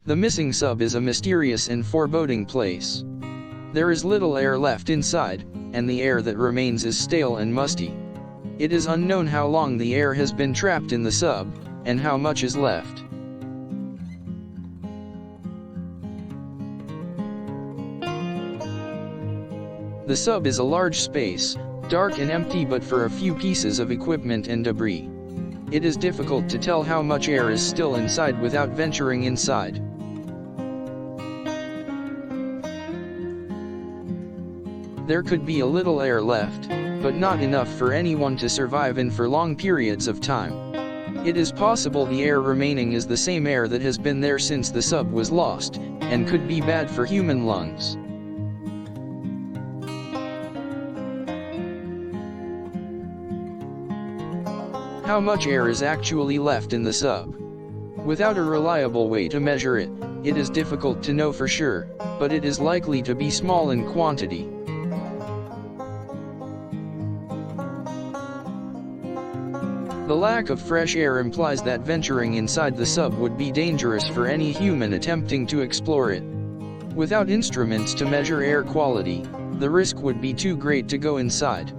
The missing sub is a mysterious and foreboding place. There is little air left inside, and the air that remains is stale and musty. It is unknown how long the air has been trapped in the sub, and how much is left. The sub is a large space, dark and empty but for a few pieces of equipment and debris. It is difficult to tell how much air is still inside without venturing inside. There could be a little air left, but not enough for anyone to survive in for long periods of time. It is possible the air remaining is the same air that has been there since the sub was lost, and could be bad for human lungs. How much air is actually left in the sub? Without a reliable way to measure it, it is difficult to know for sure, but it is likely to be small in quantity. The lack of fresh air implies that venturing inside the sub would be dangerous for any human attempting to explore it. Without instruments to measure air quality, the risk would be too great to go inside.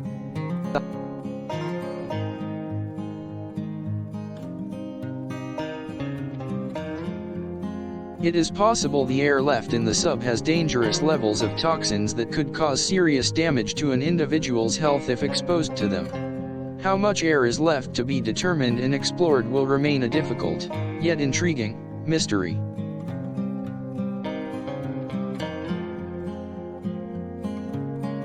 It is possible the air left in the sub has dangerous levels of toxins that could cause serious damage to an individual's health if exposed to them. How much air is left to be determined and explored will remain a difficult, yet intriguing, mystery.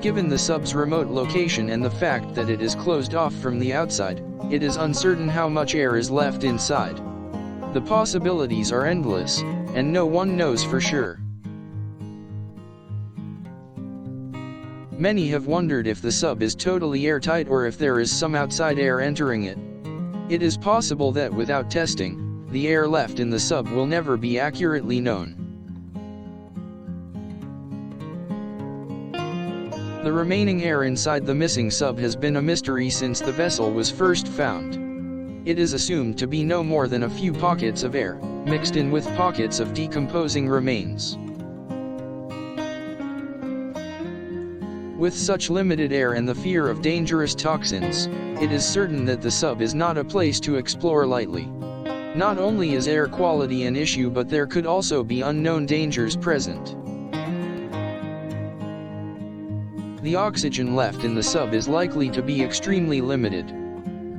Given the sub's remote location and the fact that it is closed off from the outside, it is uncertain how much air is left inside. The possibilities are endless, and no one knows for sure. Many have wondered if the sub is totally airtight or if there is some outside air entering it. It is possible that without testing, the air left in the sub will never be accurately known. The remaining air inside the missing sub has been a mystery since the vessel was first found. It is assumed to be no more than a few pockets of air, mixed in with pockets of decomposing remains. With such limited air and the fear of dangerous toxins, it is certain that the sub is not a place to explore lightly. Not only is air quality an issue, but there could also be unknown dangers present. The oxygen left in the sub is likely to be extremely limited.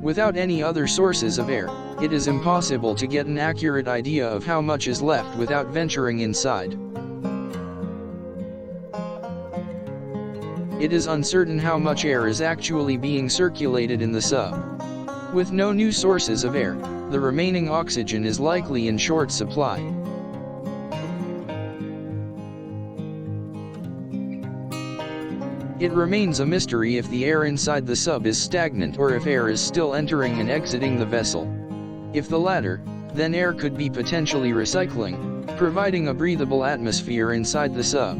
Without any other sources of air, it is impossible to get an accurate idea of how much is left without venturing inside. It is uncertain how much air is actually being circulated in the sub. With no new sources of air, the remaining oxygen is likely in short supply. It remains a mystery if the air inside the sub is stagnant or if air is still entering and exiting the vessel. If the latter, then air could be potentially recycling, providing a breathable atmosphere inside the sub.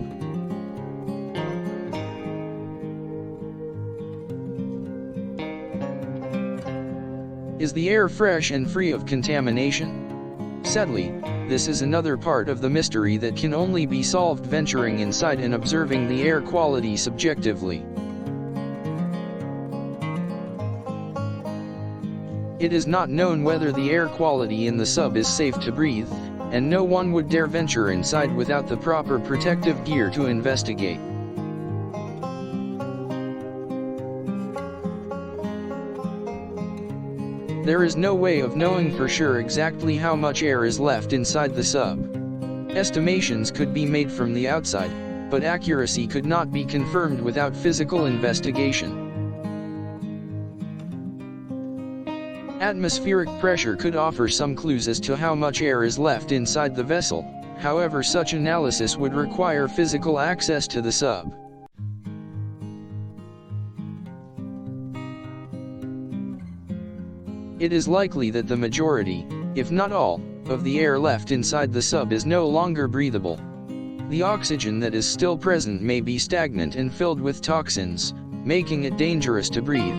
Is the air fresh and free of contamination? Sadly, this is another part of the mystery that can only be solved venturing inside and observing the air quality subjectively. It is not known whether the air quality in the sub is safe to breathe, and no one would dare venture inside without the proper protective gear to investigate. There is no way of knowing for sure exactly how much air is left inside the sub. Estimations could be made from the outside, but accuracy could not be confirmed without physical investigation. Atmospheric pressure could offer some clues as to how much air is left inside the vessel, however such analysis would require physical access to the sub. It is likely that the majority, if not all, of the air left inside the sub is no longer breathable. The oxygen that is still present may be stagnant and filled with toxins, making it dangerous to breathe.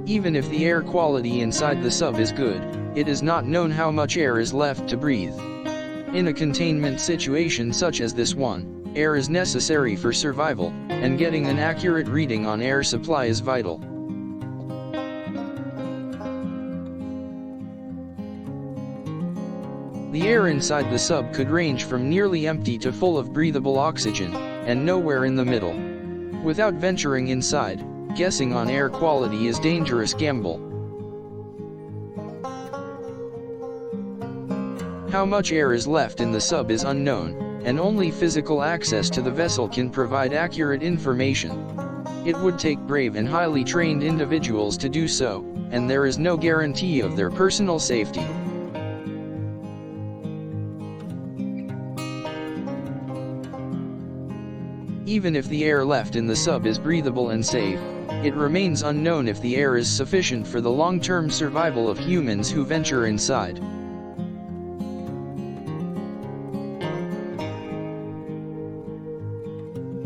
Even if the air quality inside the sub is good, it is not known how much air is left to breathe. In a containment situation such as this one, air is necessary for survival, and getting an accurate reading on air supply is vital. The air inside the sub could range from nearly empty to full of breathable oxygen, and nowhere in the middle. Without venturing inside, guessing on air quality is dangerous gamble. How much air is left in the sub is unknown, and only physical access to the vessel can provide accurate information. It would take brave and highly trained individuals to do so, and there is no guarantee of their personal safety. Even if the air left in the sub is breathable and safe, it remains unknown if the air is sufficient for the long-term survival of humans who venture inside.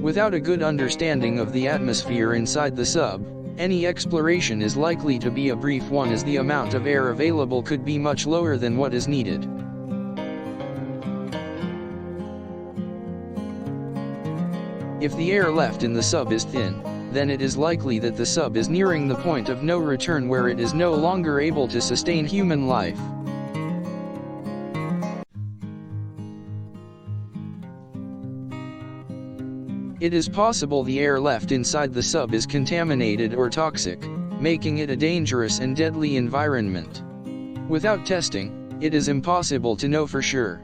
Without a good understanding of the atmosphere inside the sub, any exploration is likely to be a brief one, as the amount of air available could be much lower than what is needed. If the air left in the sub is thin, then it is likely that the sub is nearing the point of no return, where it is no longer able to sustain human life. It is possible the air left inside the sub is contaminated or toxic, making it a dangerous and deadly environment. Without testing, it is impossible to know for sure.